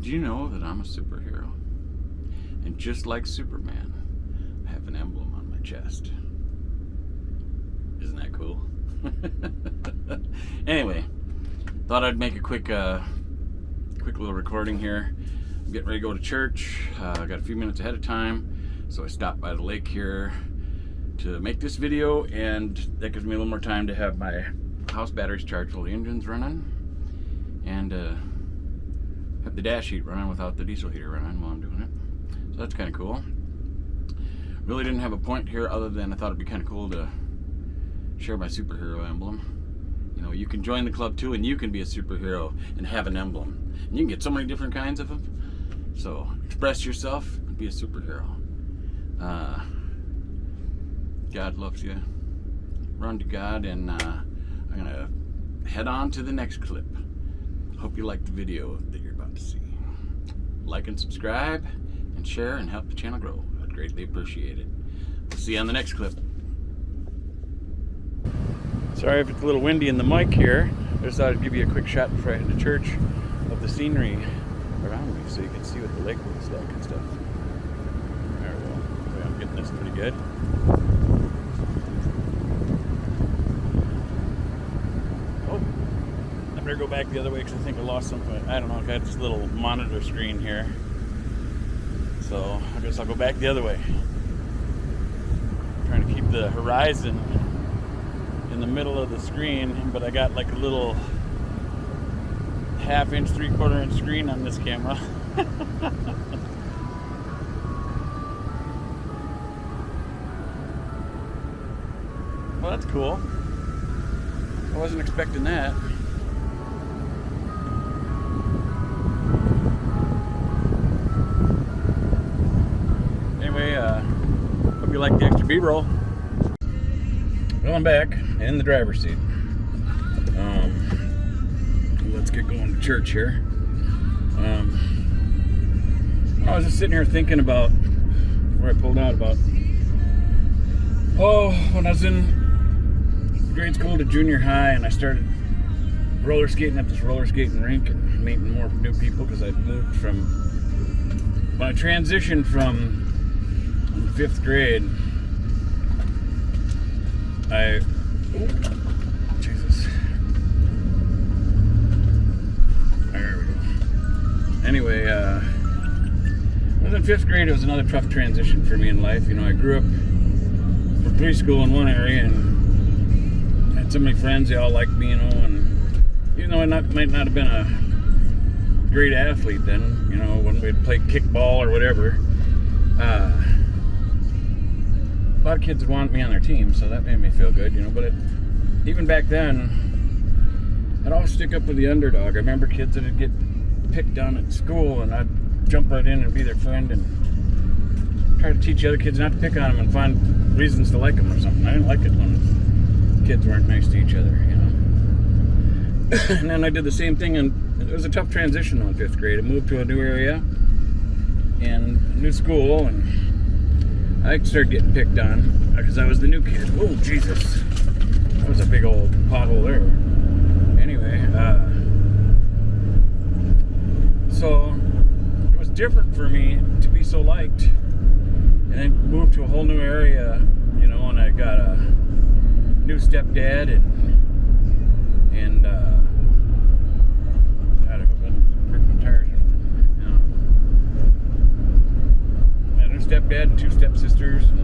Did you know that I'm a superhero? And just like Superman, I have an emblem on my chest. Isn't that cool? Anyway, thought I'd make a quick little recording here. I'm getting ready to go to church. I got a few minutes ahead of time, so I stopped by the lake here to make this video, and that gives me a little more time to have my house batteries charged while the engine's running, and have the dash heat running without the diesel heater running while I'm doing it. So that's kind of cool. Really didn't have a point here other than I thought it'd be kind of cool to share my superhero emblem. You know, you can join the club too, and you can be a superhero and have an emblem. And you can get so many different kinds of them. So express yourself and be a superhero. God loves you. Run to God, and I'm gonna head on to the next clip. Hope you like the video that you're about to see. Like and subscribe and share and help the channel grow. I'd greatly appreciate it. We'll see you on the next clip. Sorry if it's a little windy in the mic here. I just thought I'd give you a quick shot before I head to church of the scenery around me so you can see what the lake looks like and stuff. There we go. I'm getting this pretty good. Oh, I better go back the other way because I think I lost something. I don't know, I got this little monitor screen here. So I guess I'll go back the other way. I'm trying to keep the horizon in the middle of the screen, but I got like a little 1/2 inch, 3/4 inch screen on this camera. Well, that's cool. I wasn't expecting that. Anyway, hope you like the extra B-roll. Well, I'm back in the driver's seat. Let's get going to church here. I was just sitting here thinking about where I pulled out about, when I was in grade school to junior high, and I started roller skating at this roller skating rink and meeting more new people because I moved from, when I transitioned from 5th grade, Jesus. There we go. Anyway, when I was in 5th grade, it was another tough transition for me in life. You know, I grew up from preschool in one area and had so many friends, they all liked me, you know, and even though I might not have been a great athlete then, you know, when we'd play kickball or whatever, a lot of kids would want me on their team, so that made me feel good, you know. But even back then, I'd always stick up with the underdog. I remember kids that would get picked on at school, and I'd jump right in and be their friend and try to teach other kids not to pick on them and find reasons to like them or something. I didn't like it when kids weren't nice to each other, you know. And then I did the same thing, and it was a tough transition in 5th grade. I moved to a new area and a new school, and I started getting picked on because I was the new kid. Oh, Jesus. That was a big old pothole there. Anyway, so it was different for me to be so liked, and then moved to a whole new area, you know, and I got a new stepdad, and God, I hope I didn't rip my tires or anything. I had a new stepdad and 2 stepsisters, and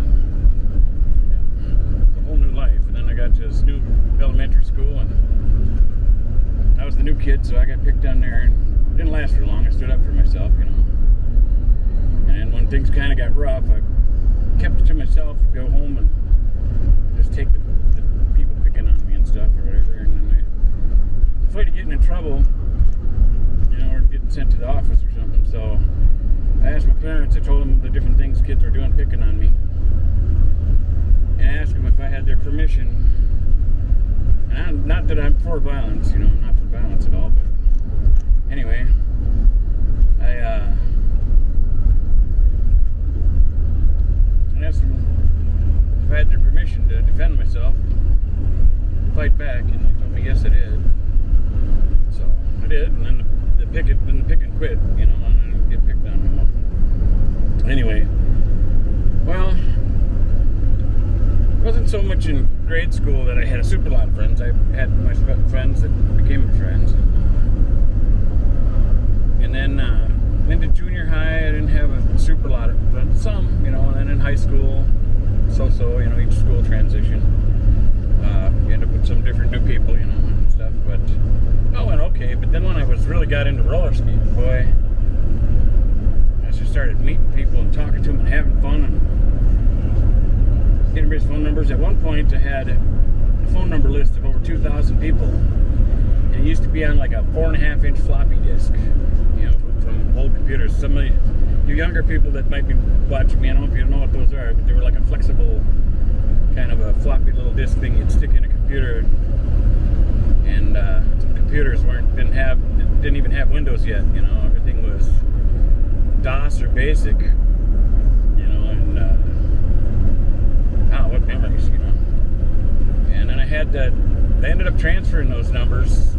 a whole new life. And then I got to this new elementary school, and I was the new kid, so I got picked on there, and it didn't last for long. I stood up for myself, you know. And when things kind of got rough, I kept it to myself and go home and just take the people picking on me and stuff or whatever. And then I afraid of getting in trouble, you know, or getting sent to the office or something. So I asked my parents, I told them the different things kids were doing picking on me, and I asked them if I had their permission. And not that I'm for violence, you know, I'm not for violence at all, but anyway, I asked them if I had their permission to defend myself, fight back, and they told me yes I did. So I did, and then the picking quit, you know, and so much in grade school that I had a super lot of friends. I had my friends that became my friends. And then into junior high, I didn't have a super lot of friends. Some, and then in high school, so, each school transition. You end up with some different new people, and stuff. But it went okay. But then when I really got into roller skating, boy, I just started meeting people and talking to them and having fun and getting everybody's phone numbers. At one point, I had a phone number list of over 2,000 people. And it used to be on like a 4.5-inch floppy disk, from old computers. Some of you younger people that might be watching me, I don't know if you know what those are, but they were like a flexible kind of a floppy little disk thing you'd stick in a computer. And some computers didn't even have Windows yet. Everything was DOS or BASIC. And what memories, And then I ended up transferring those numbers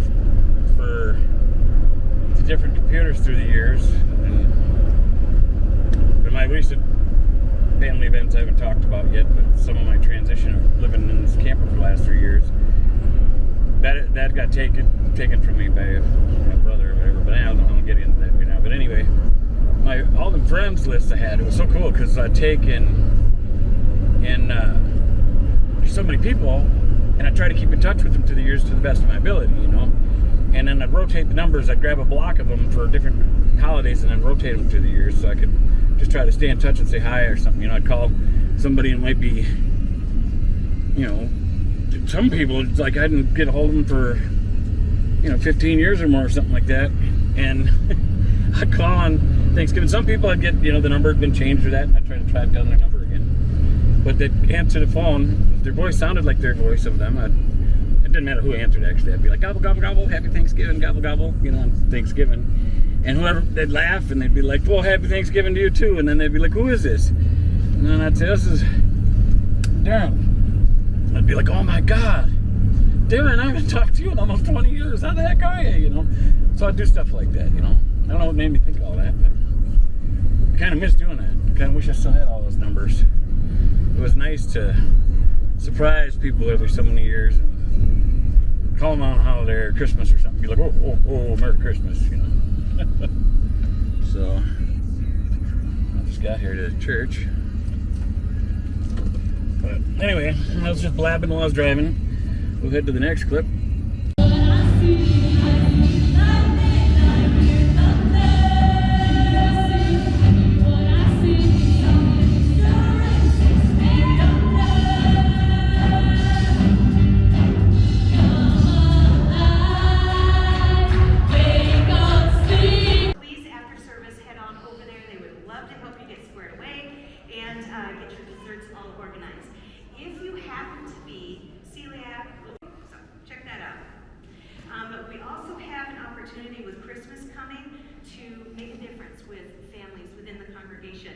to different computers through the years. And my recent family events I haven't talked about yet, but some of my transition of living in this camper for the last 3 years, that got taken from me by my brother or whatever. But I don't know, I'll get into that right now. But anyway, all the friends lists I had, it was so cool because I'd take and there's so many people, and I try to keep in touch with them through the years to the best of my ability, And then I'd rotate the numbers. I'd grab a block of them for different holidays and then rotate them through the years so I could just try to stay in touch and say hi or something. I'd call somebody and might be, some people, it's like I didn't get a hold of them for, 15 years or more or something like that. And I'd call on Thanksgiving. Some people I'd get, the number had been changed or that, and I'd try to track down their number again. But they'd answer the phone. If their voice sounded like their voice of them, it didn't matter who answered, actually. I'd be like, gobble, gobble, gobble, happy Thanksgiving, gobble, gobble, on Thanksgiving. And whoever, they'd laugh, and they'd be like, well, happy Thanksgiving to you, too. And then they'd be like, who is this? And then I'd say, this is Darren. I'd be like, oh, my God. Darren, I haven't talked to you in almost 20 years. How the heck are you, So I'd do stuff like that, I don't know what made me think of all that, but I kind of miss doing that. I kind of wish I still had all those numbers. It was nice to surprise people every so many years and call them on a holiday or Christmas or something. Be like, oh, Merry Christmas, So, I just got here to church. But anyway, I was just blabbing while I was driving. We'll head to the next clip. With Christmas coming to make a difference with families within the congregation.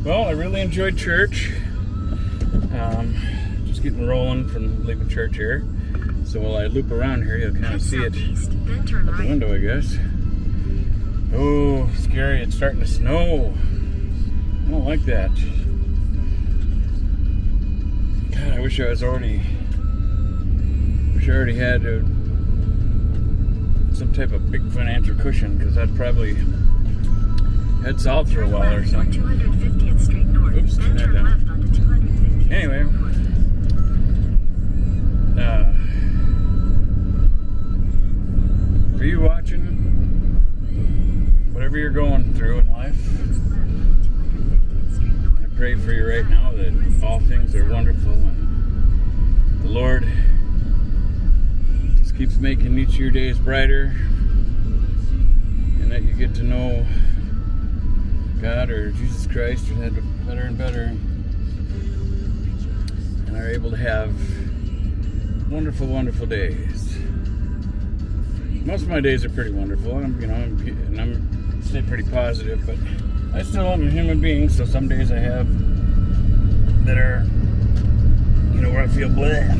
Well, I really enjoyed church. Just getting rolling from leaving church here. So while I loop around here, you'll kind of see it out the window, I guess. Oh, scary. It's starting to snow. I don't like that. God, I wish I already had some type of big financial cushion, because I'd probably head south for a while or something. Oops, turn that down. Anyway. For you watching, whatever you're going through in life, I pray for you right now that all things are wonderful and the Lord just keeps making each of your days brighter, and that you get to know God or Jesus Christ or that better and better, and are able to have wonderful, wonderful days. Most of my days are pretty wonderful, and I'm stay pretty positive, but I still am a human being, so some days I have that are, where I feel blah,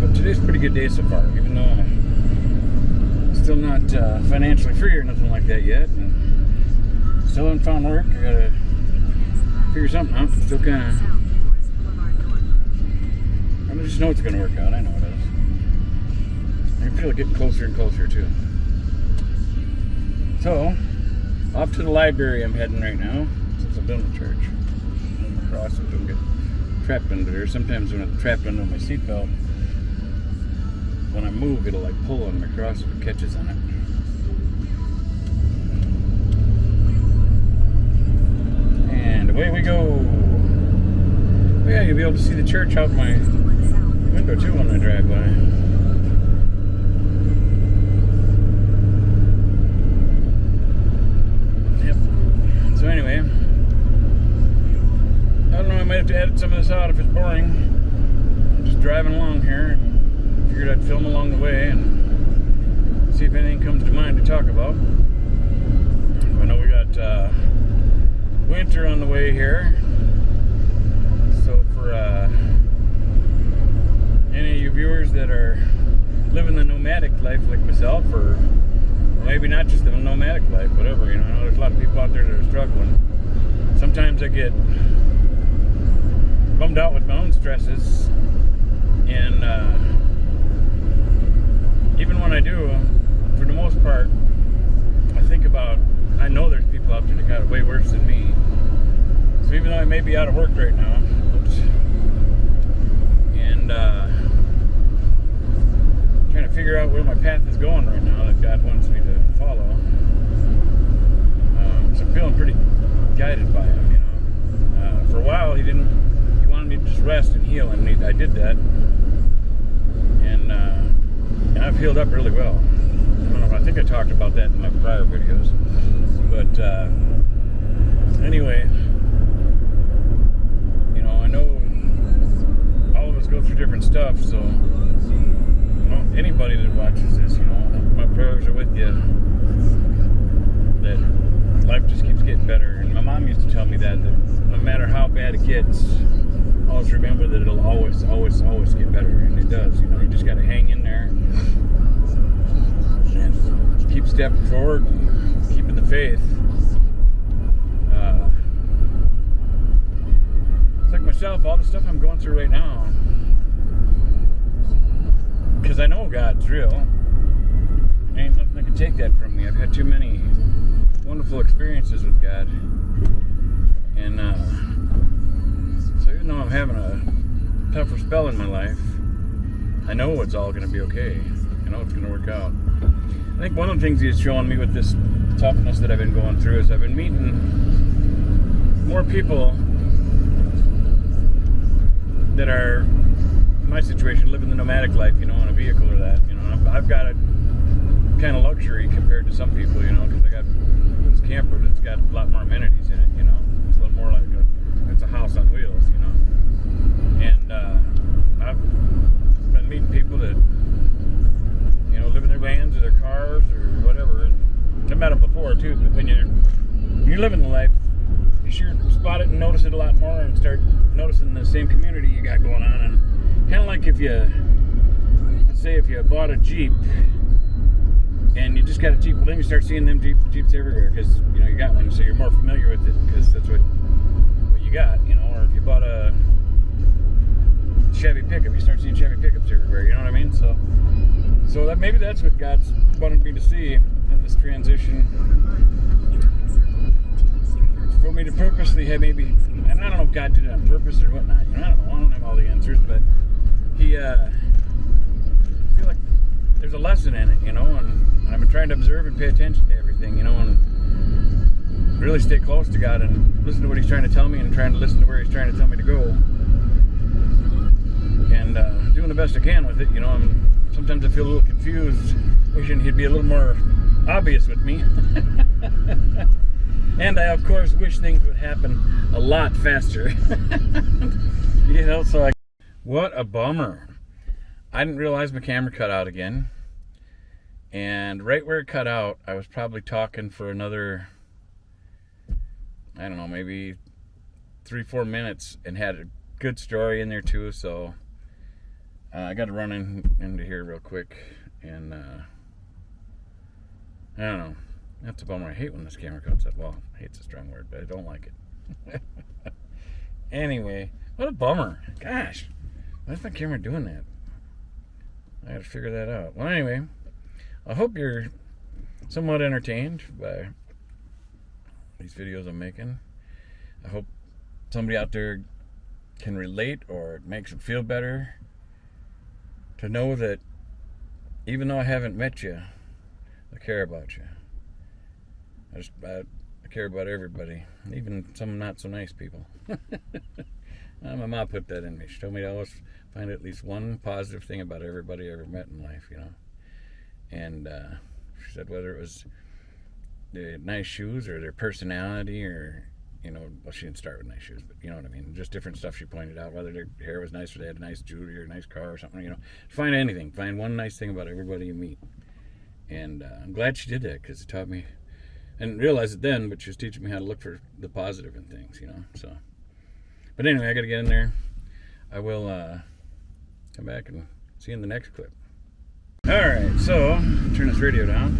but today's a pretty good day so far, even though I'm still not financially free or nothing like that yet. And still haven't found work. I gotta figure something out. Still kind of. I just know it's gonna work out. I know it is. I feel like getting closer and closer too. So, off to the library I'm heading right now, since I've been to church. I'm across it, don't get trapped under there. Sometimes when I'm trapped under my seatbelt, when I move, it'll like pull on me across if it catches on it. And away we go. Oh yeah, you'll be able to see the church out my window too when I drive by. So anyway, I don't know, I might have to edit some of this out if it's boring. I'm just driving along here and figured I'd film along the way and see if anything comes to mind to talk about. I know we got winter on the way here. So for any of you viewers that are living the nomadic life like myself, or maybe not just the nomadic life, whatever, you know. I know there's a lot of people out there that are struggling. Sometimes I get bummed out with my own stresses, and even when I do, for the most part, I know there's people out there that got it way worse than me. So even though I may be out of work right now, and trying to figure out where my path is going right now that God wants me to follow. So I'm feeling pretty guided by Him, you know. For a while, He wanted me to just rest and heal, and I did that. And I've healed up really well. I think I talked about that in my prior videos. But anyway, you know, I know all of us go through different stuff, so anybody that watches this, you know, my prayers are with you, that life just keeps getting better. And my mom used to tell me that no matter how bad it gets, always remember that it'll always, always, always get better. And it does, you know. You just got to hang in there and keep stepping forward, keeping the faith. It's like myself, all the stuff I'm going through right now, because I know God's real. Ain't nothing that can take that from me. I've had too many wonderful experiences with God. And so even though I'm having a tougher spell in my life, I know it's all going to be okay. I know it's going to work out. I think one of the things He's showing me with this toughness that I've been going through is I've been meeting more people that are my situation, living the nomadic life, you know, in a vehicle or that, you know. I've got a kind of luxury compared to some people, you know, because I got this camper that's got a lot more amenities in it, you know. It's a little more like it's a house on wheels, you know. And I've been meeting people that, you know, live in their vans or their cars or whatever. And I've met them before too, but when you're living the life, you sure spot it and notice it a lot more and start noticing the same community you got going on. And kind of like let's say if you bought a Jeep and you just got a Jeep, well then you start seeing them Jeeps everywhere because, you know, you got one, so you're more familiar with it because that's what you got, you know. Or if you bought a Chevy pickup, you start seeing Chevy pickups everywhere, you know what I mean? So that maybe that's what God's wanted me to see in this transition. For me to purposely have maybe, and I don't know if God did it on purpose or whatnot, you know, I don't have all the answers, but I feel like there's a lesson in it, you know, and I've been trying to observe and pay attention to everything, you know, and really stay close to God and listen to what He's trying to tell me and trying to listen to where He's trying to tell me to go. And doing the best I can with it, you know. Sometimes I feel a little confused, wishing He'd be a little more obvious with me. And I, of course, wish things would happen a lot faster. You know, what a bummer. I didn't realize my camera cut out again. And right where it cut out, I was probably talking for another, I don't know, maybe 3-4 minutes and had a good story in there too. So I got to run into here real quick, and I don't know. That's a bummer. I hate when this camera comes up. Well, hate's a strong word, but I don't like it. Anyway, what a bummer. Gosh, why is my camera doing that? I gotta figure that out. Well, anyway, I hope you're somewhat entertained by these videos I'm making. I hope somebody out there can relate, or it makes them feel better to know that even though I haven't met you, I care about you. I care about everybody, even some not so nice people. My mom put that in me. She told me to always find at least one positive thing about everybody I ever met in life, you know. And she said whether it was the nice shoes or their personality, or, you know, well, she didn't start with nice shoes, but you know what I mean. Just different stuff she pointed out, whether their hair was nice or they had a nice jewelry or a nice car or something, you know. Find anything. Find one nice thing about everybody you meet. And I'm glad she did that, because it taught me. I didn't realize it then, but she was teaching me how to look for the positive in things, you know. So, but anyway, I got to get in there. I will come back and see you in the next clip. All right, so turn this radio down.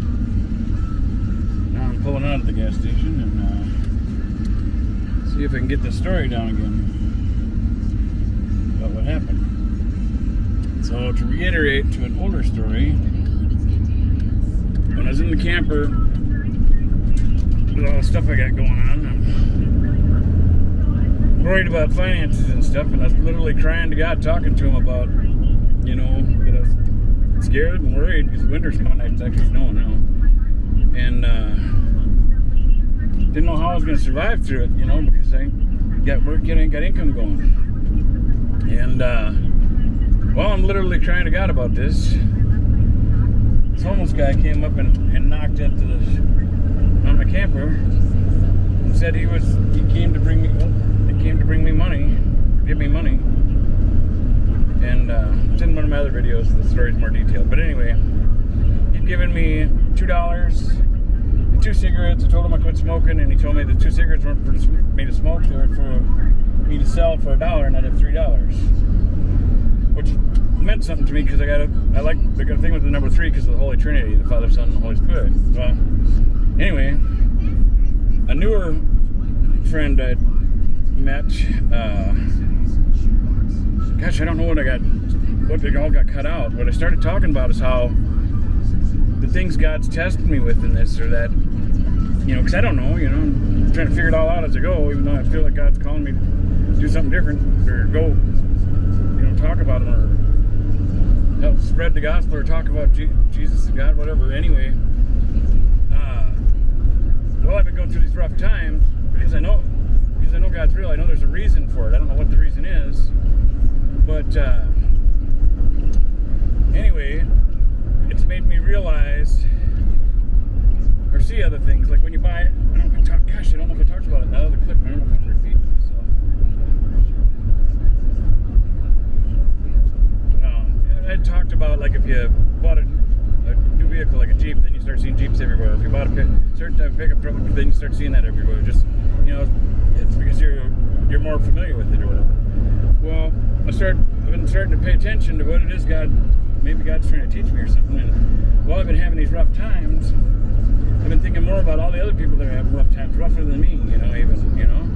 Now I'm pulling out of the gas station and see if I can get the story down again about what happened. So to reiterate to an older story, when I was in the camper, with all the stuff I got going on, I'm worried about finances and stuff, and I was literally crying to God, talking to him about, you know, that I was scared and worried because winter's coming. It's actually snowing now, and didn't know how I was going to survive through it, you know, because I got work and ain't got income going. And while I'm literally crying to God about this homeless guy came up and knocked at on my camper and said he came to bring me money, give me money. And it's in one of my other videos. The story's more detailed. But anyway, he'd given me $2 and 2 cigarettes. I told him I quit smoking, and he told me the 2 cigarettes weren't for me to smoke; they were for me to sell for $1, and I'd have $3, which meant something to me because I got a thing with the number 3 because of the Holy Trinity, the Father, Son, and the Holy Spirit. Well, anyway, a newer friend I met, gosh, I don't know what they all got cut out. What I started talking about is how the things God's tested me with in this or that, you know, because I don't know, you know, I'm trying to figure it all out as I go, even though I feel like God's calling me to do something different or go, you know, talk about Him or help spread the gospel or talk about Jesus and God, whatever. Anyway, well, I've been going through these rough times because I know God's real. I know there's a reason for it. I don't know what the reason is, but anyway, it's made me realize or see other things. Like when you buy, I don't know if I talked about it in that other clip. I don't know if I'm repeating myself. I talked about, like, if you bought a new vehicle like a Jeep, then you start seeing Jeeps everywhere. If you bought a certain type of pickup truck, then you start seeing that everywhere. Just, you know, it's because you're more familiar with it or whatever. Well, I've been starting to pay attention to what it is maybe God's trying to teach me or something. And while I've been having these rough times, I've been thinking more about all the other people that are having rough times, rougher than me, you know, even, you know.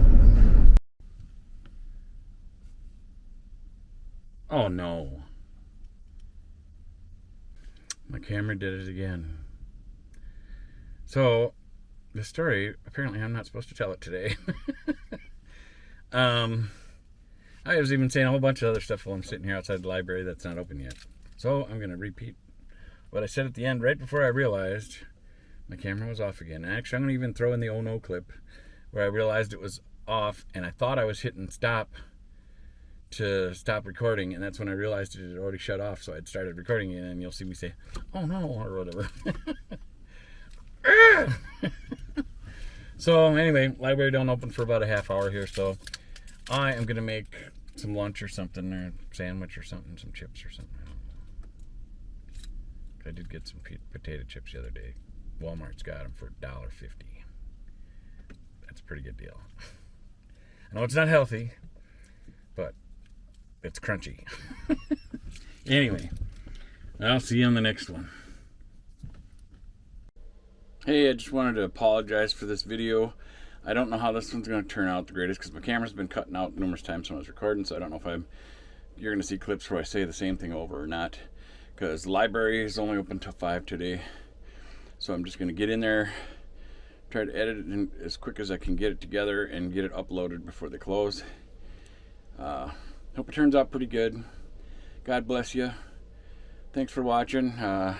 Oh no. My camera did it again. So, the story, apparently I'm not supposed to tell it today. I was even saying a whole bunch of other stuff while I'm sitting here outside the library that's not open yet. So, I'm going to repeat what I said at the end right before I realized my camera was off again. And actually, I'm going to even throw in the oh no clip where I realized it was off and I thought I was hitting stop to stop recording, and that's when I realized it had already shut off, so I'd started recording it, and you'll see me say, oh no, or whatever. So anyway, library don't open for about a half hour here, so I am going to make some lunch or something, or sandwich or something, some chips or something. I don't know. I did get some potato chips the other day. Walmart's got them for $1.50. That's a pretty good deal. I know it's not healthy, but it's crunchy. Anyway, I'll see you on the next one. Hey, I just wanted to apologize for this video. I don't know how this one's going to turn out the greatest because my camera's been cutting out numerous times when I was recording, so I don't know if you're going to see clips where I say the same thing over or not, because the library is only open till 5 today. So I'm just going to get in there, try to edit it in as quick as I can get it together and get it uploaded before they close. Hope it turns out pretty good. God bless you. Thanks for watching. As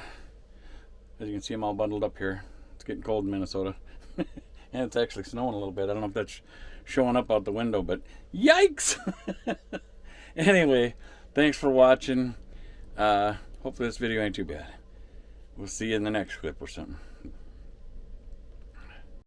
you can see, I'm all bundled up here. It's getting cold in Minnesota. And it's actually snowing a little bit. I don't know if that's showing up out the window, but yikes! Anyway, thanks for watching. Hopefully this video ain't too bad. We'll see you in the next clip or something.